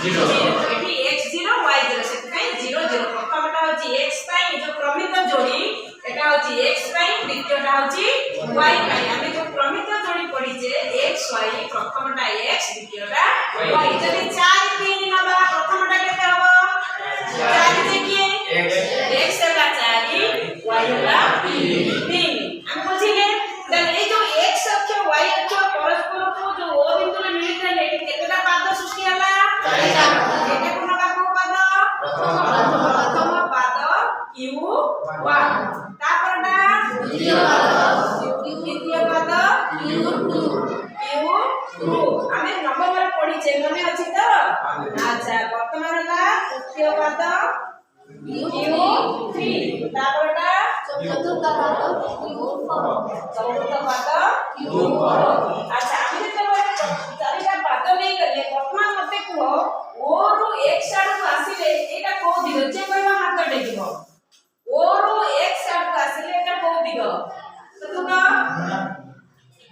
0 एठी x0 y0 से कहीं 0 0 प्रथमटा होची x पाई जो क्रमिक जोड़ी एटा होची x पाई द्वितीयटा होची y पाई आमे जो क्रमिक जोड़ी पड़ी जे x y प्रथमटा x द्वितीयटा y जदी 4 3 नबा प्रथमटा केते हबो 4 जे किए x का 4 y का 3 हम बुझिले देन ए जो x अक्ष y अक्ष परस्पर को जो o बिंदु रे मिलित रे केतेटा पाद सृष्टि हला एटा कोन बाको पाद प्रथम पाद q1 तापरटा द्वितीय पाद q2 आमे नवम रे पढी छे मने अछि त अच्छा वर्तमान हला तृतीय पाद q3 तापरटा चतुर्थ पाद q4 चतुर्थ पाद q4 अच्छा आमे तो चारिटा पाद नै गले वर्तमान मते को o रु x आडू आसीले एटा को दिग जे कहबा हाथ टेकिबो o रु x आडू आसीले एटा को दिग तो तुका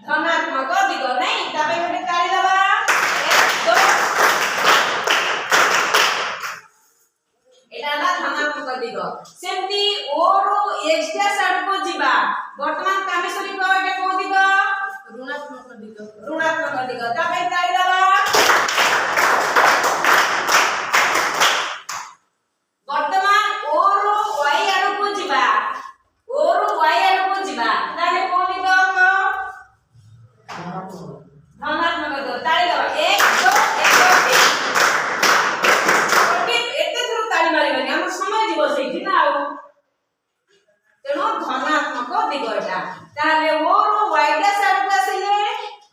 धनात्मक दिग नै तबे गटे काढी दबा 1 2 एटा ना धनात्मक दिग सेमती o रु x डैश आडू को जीवा वर्तमान कामेश्वरी को एटा को दिग ऋणात्मक दिग तबे काढी दबा वर्तमान o रु y आडू को जीवा ताले को दिग धनात्मक दिग ताली दबा 1 2 1 एते थरो ताली मारिबनी हम समय जीव सेठी ना आउ तेनो धनात्मक दिग एटा ताले o रु y डैश आडू आसीले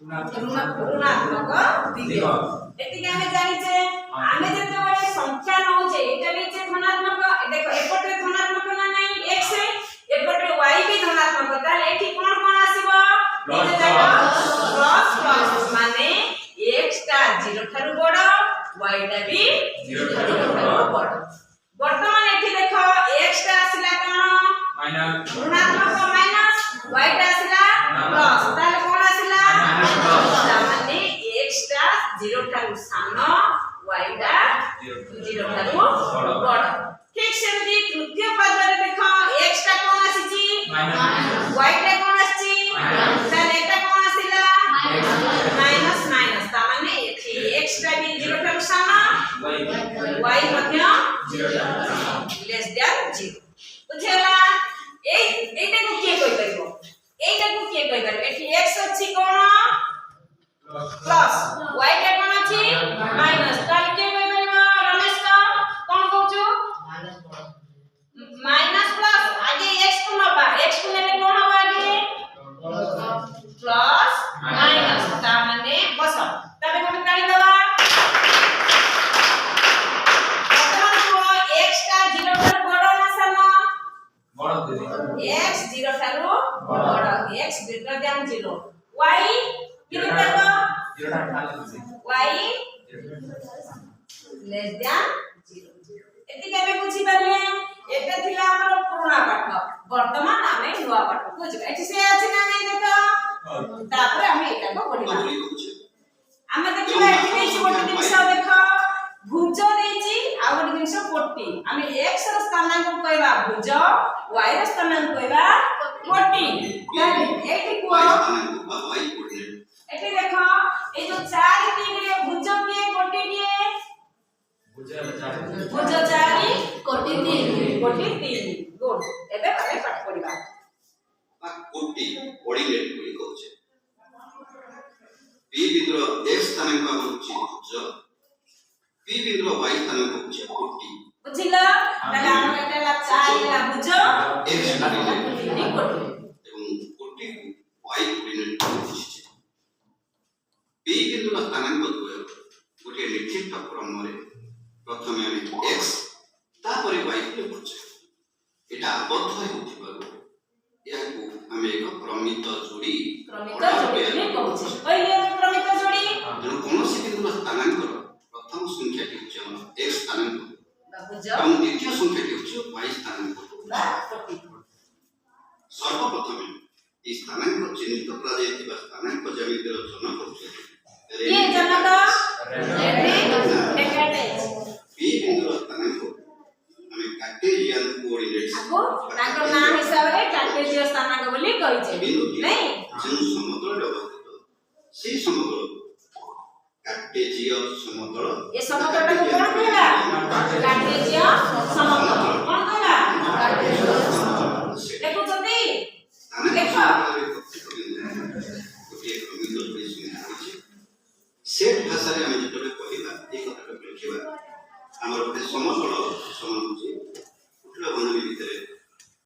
ऋणात्मक दिग एति के हमें जानि छे आमे जते बडे संख्या नौ छे एटा नीचे धनात्मक देखो एपटे धनात्मक ना नहीं x है एपटे y भी धनात्मक ताले एठी कोन आसीबो नीचे जागा प्लस माने x टा 0 थारु बड़ y टा भी 0 थारु बड़ वर्तमान एठी देखो x टा आसीला कोन माइनस ऋणात्मक माइनस y टा आसीला प्लस ताले कोन आसीला माने x टा 0 थारु सानो y टा 0 थारु बड़ ठीक सेमती तृतीय पद रे देखो x टा कोन आसीची माइनस y टा कोन आसीची ताले एटा कोन आसीला माइनस ता माने एठी x टा भी 0 थारु सानो y मध्य 0 लेस देन 0 बुझेला एटा को के कहि परिबो एठी x अछि कोन प्लस y टा कोन अछि माइनस ताले के कहि परिबो रमेश का कोन कहू माइनस प्लस आगे x को नबा x को नेले कोन हबा आगे प्लस माइनस ता माने बस तबे कोन काढी दबा वर्तमान को x टा 0 थारु बड़ ना सानो बड़ दे x 0 थारु बड़ x ग्रेटर देन 0 y किने करबो 0 टा y लेस देन 0 एति केबे बुझी परले एटा थिला हमर पुराना पाठ वर्तमान आमे नुवा पाठ बुझबे एठी से अछि ना नै देखो तापर आमे एटा को पढिबा आमे देखिबा एठी देछि गोटे जिंस देखो भुज देछि आ गोटे जिंस कोटि आमे x र स्थानांक कहबा भुज y र स्थानांक कहबा कोटि एठी को एठी देखो ए जो 4 3 रे भुज के कोटि के भुज 4 कोटि 3 गुड एबे आमे पाठ पढिबा कोटि पढिले कोइ कहछे p बिंदु x स्थानांक होछि भुज p बिंदु y स्थानांक होछि कोटि बुझिला ताले हम एटा 4 ला भुज x पढिले कोटि एवं कोटि y पढिले होछि p बिंदु स्थानांक गोटे निश्चित क्रम रे प्रथमे x तापरे y को लिखुछे एटा आबद्ध होथिबारु याकू हमें एक क्रमित जोड़ी कहउछे पहिले क्रमित जोड़ी जन कोनोसी बिंदु स्थानांक प्रथम संख्या टी होचे x स्थानांक बुझ और द्वितीय संख्या टी होचे y स्थानांक सर्वप्रथम ई स्थानांक चिन्हित करा जायतिबा स्थानांक ज्यामितिर जनक होचे ये जनक डेकाटेज P बिंदुर स्थानांक आमे कार्टेशियन कोऑर्डिनेट्स आको ताको ना हिसाब रे कार्टेशियन स्थानांक बोली कहि छै नहीं जो समतल अवस्थित से समतल कार्टेशियन समतल ये समतल को कोन कहला कार्टेशियन समतल कोन कहला देखो जल्दी देखो सेट भाषा रे हम जेतबे कहिबा ए कथाटा लिखिबा हमर समतल